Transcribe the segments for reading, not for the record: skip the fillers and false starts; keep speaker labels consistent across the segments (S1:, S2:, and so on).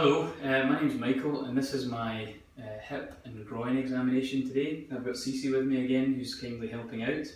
S1: Hello, my name's Michael and this is my hip and groin examination today. I've got Cece with me again who's kindly helping out.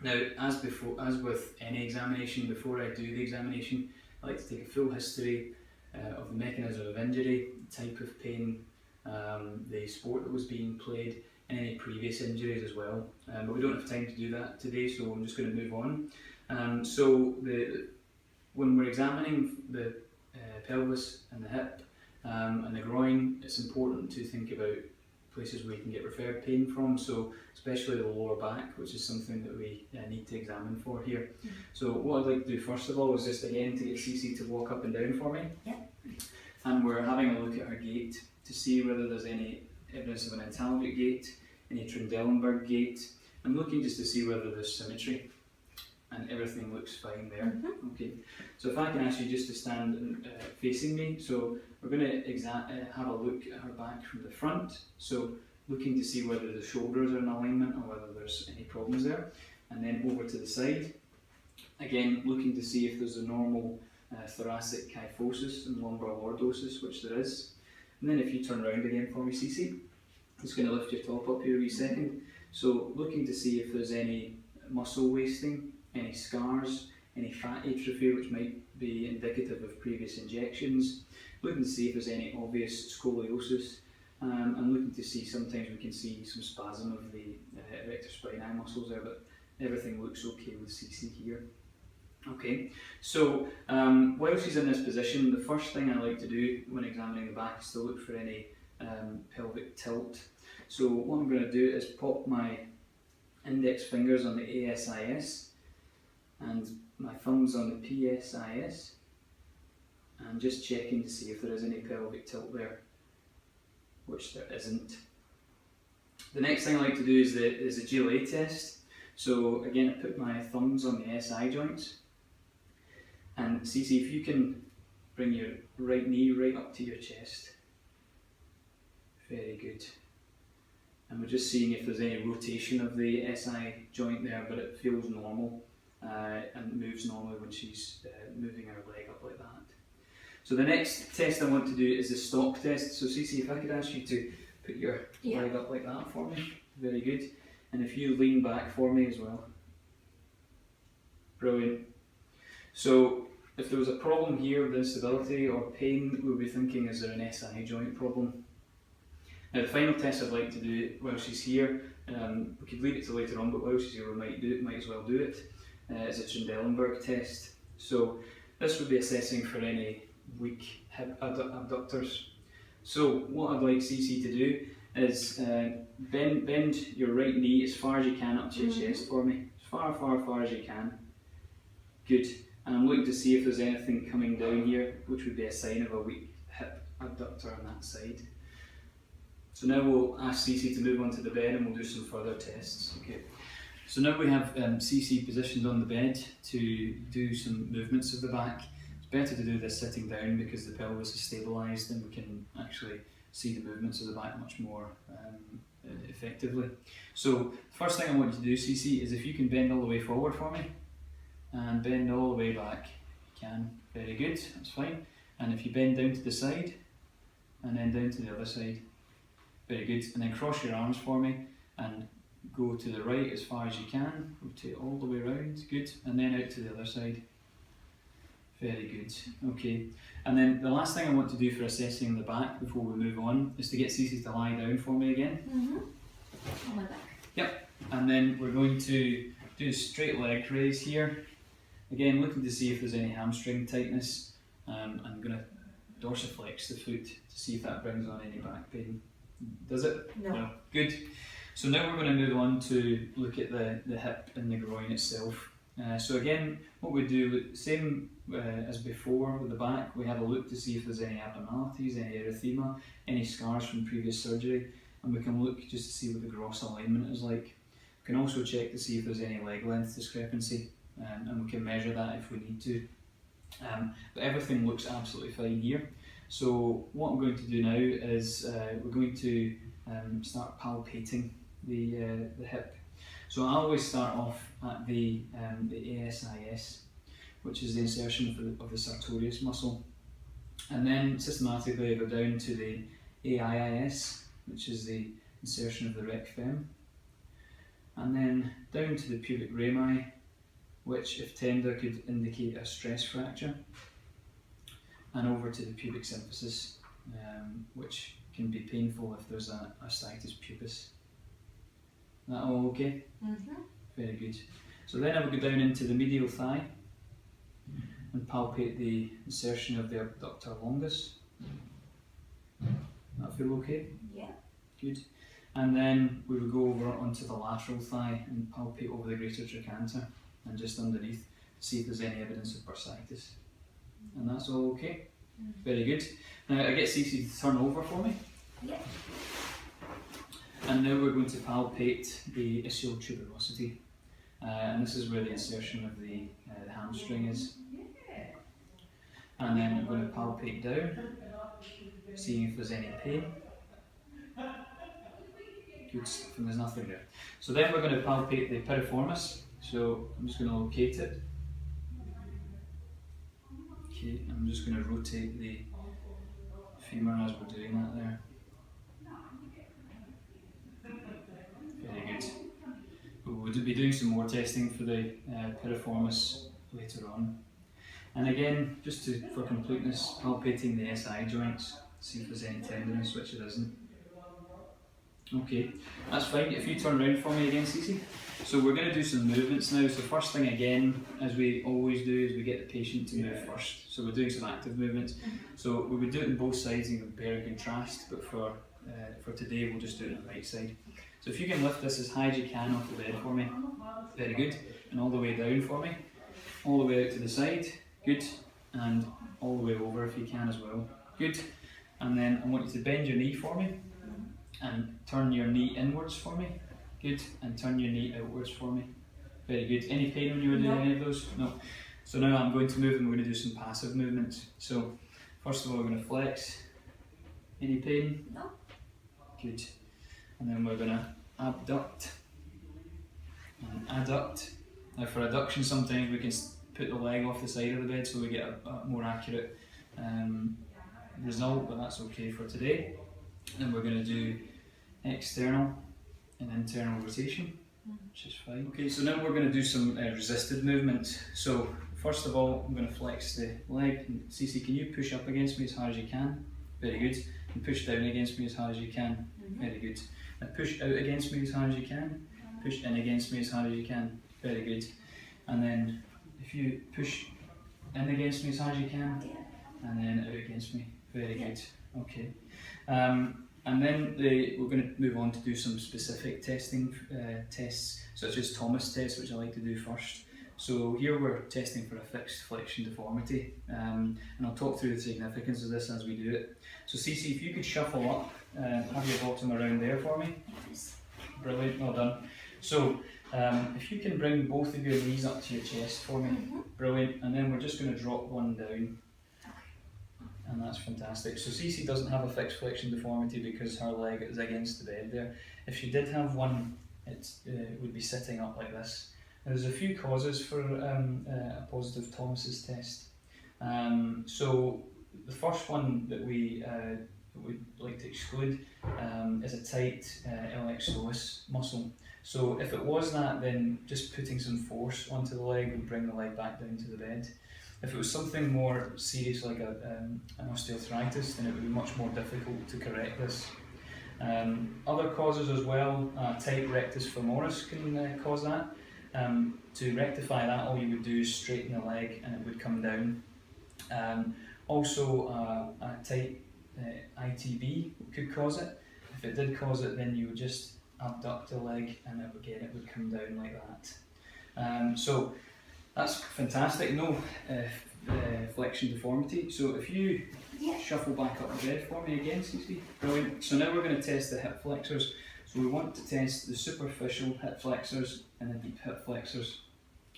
S1: Now as with any examination, before I do the examination I like to take a full history of the mechanism of injury, type of pain, the sport that was being played and any previous injuries as well. But we don't have time to do that today, so I'm just going to move on. When we're examining the pelvis and the hip and the groin, it's important to think about places where you can get referred pain from, so especially the lower back, which is something that we need to examine for here. So what I'd like to do first of all is just again to get Cece to walk up and down for me. And we're having a look at her gait to see whether there's any evidence of an antalgic gait, any Trendelenburg gait. I'm looking just to see whether there's symmetry. And everything looks fine there. Okay, so if I can ask you just to stand facing me, so we're going to have a look at her back from the front, so looking to see whether the shoulders are in alignment or whether there's any problems there, and then over to the side, again looking to see if there's a normal thoracic kyphosis and lumbar lordosis, which there is, and then if you turn around again for me, Cece, I'm just going to lift your top up here a wee second, so looking to see if there's any muscle wasting, any scars, any fat atrophy which might be indicative of previous injections, looking to see if there's any obvious scoliosis, and looking to see sometimes we can see some spasm of the erector spinae muscles there, but everything looks okay with Cece here. Okay, so while she's in this position, the first thing I like to do when examining the back is to look for any pelvic tilt. So what I'm going to do is pop my index fingers on the ASIS and my thumbs on the PSIS, and just checking to see if there is any pelvic tilt there, which there isn't. The next thing I like to do is the GLA test. So again, I put my thumbs on the SI joints, and Cece, if you can bring your right knee right up to your chest. Very good. And we're just seeing if there's any rotation of the SI joint there, but it feels normal. And moves normally when she's moving her leg up like that. So the next test I want to do is the stock test. So Cece, if I could ask you to put your leg up like that for me. Very good. And if you lean back for me as well. Brilliant. So if there was a problem here with instability or pain, we'll be thinking, is there an SI joint problem? Now the final test I'd like to do while she's here, we could leave it to later on, but while she's here we might as well do it. Is a Trendelenburg test. So this would be assessing for any weak hip abductors. So what I'd like Cece to do is bend your right knee as far as you can up to your chest for me. As far as you can. Good. And I'm looking to see if there's anything coming down here, which would be a sign of a weak hip abductor on that side. So now we'll ask Cece to move onto the bed and we'll do some further tests. Okay. So now we have Cece positioned on the bed to do some movements of the back. It's better to do this sitting down because the pelvis is stabilised and we can actually see the movements of the back much more effectively. So the first thing I want you to do, Cece, is if you can bend all the way forward for me and bend all the way back. You can. Very good, that's fine. And if you bend down to the side and then down to the other side. Very good. And then cross your arms for me and go to the right as far as you can, rotate all the way around, good, and then out to the other side. Very good, okay. And then the last thing I want to do for assessing the back before we move on is to get Cece to lie down for me again.
S2: On my back.
S1: Yep, and then we're going to do a straight leg raise here. Again, looking to see if there's any hamstring tightness. I'm going to dorsiflex the foot to see if that brings on any back pain. Does it?
S2: No.
S1: Good. So now we're going to move on to look at the hip and the groin itself. So again, what we do, same as before with the back, we have a look to see if there's any abnormalities, any erythema, any scars from previous surgery, and we can look just to see what the gross alignment is like. We can also check to see if there's any leg length discrepancy, and we can measure that if we need to. But everything looks absolutely fine here. So what I'm going to do now is we're going to start palpating the hip. So I always start off at the ASIS, which is the insertion of the sartorius muscle. And then systematically I go down to the AIIS, which is the insertion of the rec fem, and then down to the pubic rami, which if tender could indicate a stress fracture, and over to the pubic symphysis, which can be painful if there's a ascites pubis. Is that all okay?
S2: Mm-hmm.
S1: Very good. So then I will go down into the medial thigh and palpate the insertion of the abductor longus. That feel okay?
S2: Yeah.
S1: Good. And then we will go over onto the lateral thigh and palpate over the greater trochanter and just underneath to see if there's any evidence of bursitis. And that's all okay? Very good. Now I get Cece to turn over for me.
S2: Yeah.
S1: And now we're going to palpate the ischial tuberosity. And this is where the insertion of the hamstring is. And then I'm going to palpate down, seeing if there's any pain. Good stuff, and there's nothing there. So then we're going to palpate the piriformis. So I'm just going to locate it. Okay, I'm just going to rotate the femur as we're doing that there. Very good. We'll be doing some more testing for the piriformis later on. And again, just for completeness, palpating the SI joints, see if there's any tenderness, which it isn't. Okay, that's fine. If you turn around for me again, Cece. So we're going to do some movements now. So first thing again, as we always do, is we get the patient to move first. So we're doing some active movements. So we would do it on both sides and compare and contrast, but for today we'll just do it on the right side. So if you can lift this as high as you can off the bed for me. Very good. And all the way down for me. All the way out to the side. Good. And all the way over if you can as well. Good. And then I want you to bend your knee for me. And turn your knee inwards for me. Good. And turn your knee outwards for me. Very good. Any pain when you were doing any of those? No. So now I'm going to move and we're going to do some passive movements. So first of all we're going to flex. Any pain?
S2: No.
S1: Good. And then we're going to abduct and adduct. Now for adduction sometimes we can put the leg off the side of the bed so we get a more accurate result, but that's okay for today. Then we're going to do external and internal rotation, which is fine. Okay, so now we're going to do some resisted movements. So first of all I'm going to flex the leg. And Cece, can you push up against me as hard as you can? Very good. And push down against me as hard as you can. Very good. Now push out against me as hard as you can. Push in against me as hard as you can. Very good. And then if you push in against me as hard as you can, and then out against me. Very good. Okay. And then we're going to move on to do some specific testing tests, such as Thomas tests, which I like to do first. So here we're testing for a fixed flexion deformity, and I'll talk through the significance of this as we do it. So Cece, if you could shuffle up, have your bottom around there for me. Brilliant, well done. So if you can bring both of your knees up to your chest for me, brilliant, and then we're just going to drop one down. And that's fantastic. So Cece doesn't have a fixed flexion deformity because her leg is against the bed there. If she did have one, it would be sitting up like this. Now, there's a few causes for a positive Thomas's test. So the first one that we would like to exclude is a tight iliac psoas muscle. So if it was that, then just putting some force onto the leg would bring the leg back down to the bed. If it was something more serious like an osteoarthritis, then it would be much more difficult to correct this. Other causes as well, tight rectus femoris can cause that. To rectify that, all you would do is straighten the leg and it would come down. Also, a tight ITB could cause it. If it did cause it, then you would just abduct the leg and it would come down like that. So that's fantastic, no flexion deformity. So if you shuffle back up the bed for me again, Cece. Brilliant. So now we're going to test the hip flexors. So we want to test the superficial hip flexors and the deep hip flexors.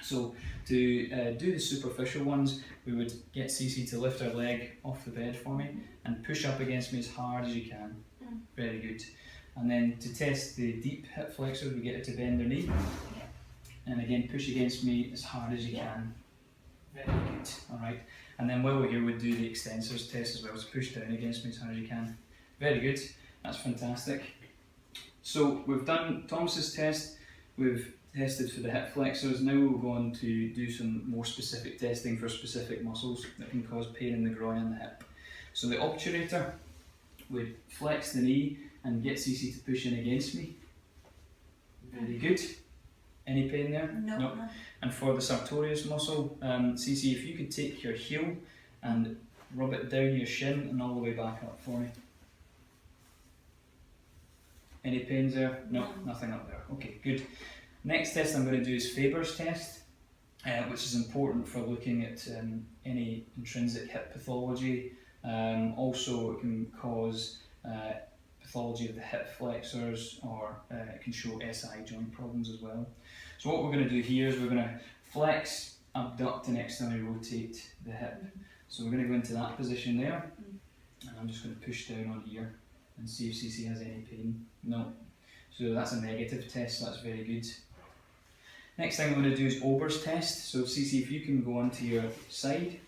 S1: So to do the superficial ones, we would get Cece to lift her leg off the bed for me and push up against me as hard as you can. Very good. And then to test the deep hip flexors, we get her to bend her knee. And again, push against me as hard as you can. Very good. Alright. And then while we're here, we'll do the extensors test as well, so push down against me as hard as you can. Very good, that's fantastic. So we've done Thomas's test, we've tested for the hip flexors. Now we'll go on to do some more specific testing for specific muscles that can cause pain in the groin and the hip. So the obturator would flex the knee and get CC to push in against me. Very good. Any pain there?
S2: No.
S1: And for the sartorius muscle, CC, if you could take your heel and rub it down your shin and all the way back up for me. Any pains there? No, nothing up there. Okay, good. Next test I'm going to do is Faber's test, which is important for looking at any intrinsic hip pathology. Also, it can cause pathology of the hip flexors, or it can show SI joint problems as well. So what we're going to do here is we're going to flex, abduct and externally rotate the hip. So we're going to go into that position there, and I'm just going to push down on here and see if CC has any pain. No. So that's a negative test, so that's very good. Next thing I'm going to do is Ober's test. So CC, if you can go onto your side,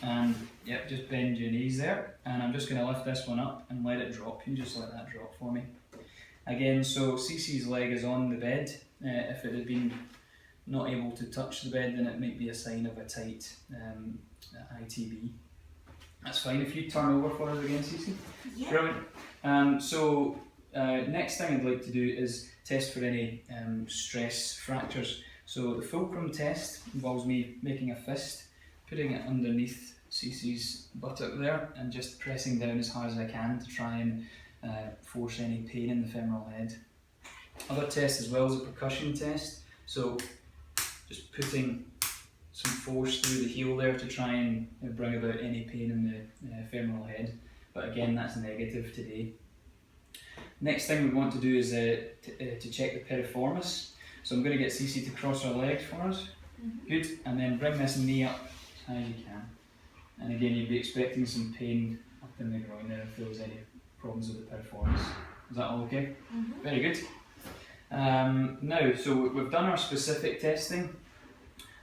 S1: and yep, just bend your knees there, and I'm just going to lift this one up and let it drop. You can just let that drop for me. Again, so CC's leg is on the bed. If it had been not able to touch the bed, then it might be a sign of a tight ITB. That's fine. If you turn over for us again, CC.
S2: Yeah.
S1: Brilliant. So next thing I'd like to do is test for any stress fractures. So the fulcrum test involves me making a fist, putting it underneath CC's buttock there, and just pressing down as hard as I can to try and force any pain in the femoral head. Other test as well is a percussion test. So just putting some force through the heel there to try and bring about any pain in the femoral head. But again, that's negative today. Next thing we want to do is to check the piriformis. So I'm going to get CC to cross her legs for us. Good, and then bring this knee up as high as you can. And again, you'd be expecting some pain up in the groin there if there was any problems with the piriformis. Is that all okay? Very good. Now, so we've done our specific testing.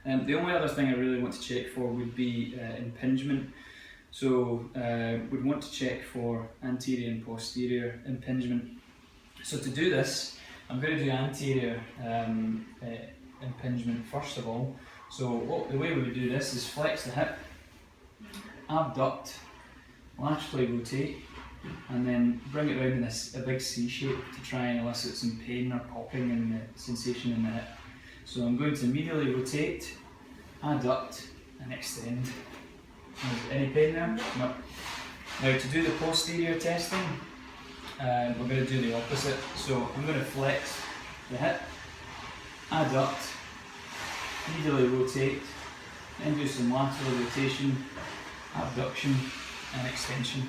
S1: The only other thing I really want to check for would be impingement. So we'd want to check for anterior and posterior impingement. So to do this, I'm going to do anterior impingement first of all. So the way we would do this is flex the hip, abduct, laterally rotate, and then bring it round in a big C shape to try and elicit some pain or popping and the sensation in the hip. So I'm going to immediately rotate, adduct and extend. Any pain there? No. Now to do the posterior testing, we're going to do the opposite. So I'm going to flex the hip, adduct, immediately rotate, then do some lateral rotation, abduction and extension.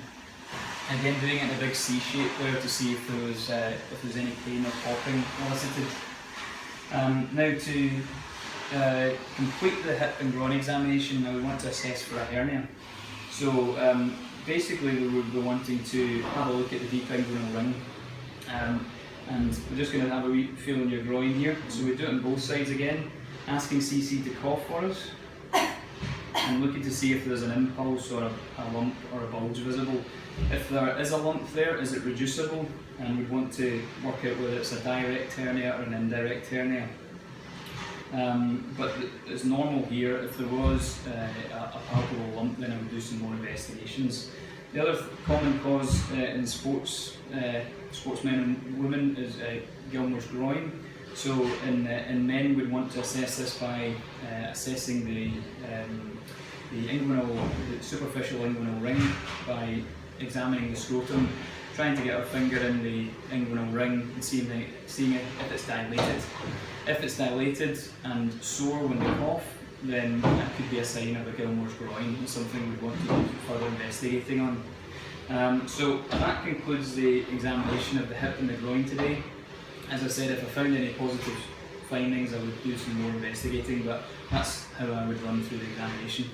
S1: Again, doing it in a big C shape there to see if there was any pain or popping elicited. Now to complete the hip and groin examination, now we want to assess for a hernia. So basically we would be wanting to have a look at the deep inguinal ring, and we're just going to have a wee feel in your groin here. So we do it on both sides again, asking CC to cough for us, and looking to see if there's an impulse or a lump or a bulge visible. If there is a lump there, is it reducible? And we'd want to work out whether it's a direct hernia or an indirect hernia. But it's normal here. If there was a palpable lump, then I would do some more investigations. The other common cause in sportsmen and women is Gilmore's groin. So in men, we'd want to assess this by assessing the superficial inguinal ring by examining the scrotum, trying to get our finger in the inguinal ring and seeing if it's dilated. If it's dilated and sore when we cough, then that could be a sign of a Gilmore's groin and something we'd want to do further investigating on. So that concludes the examination of the hip and the groin today. As I said, if I found any positive findings, I would do some more investigating, but that's how I would run through the examination.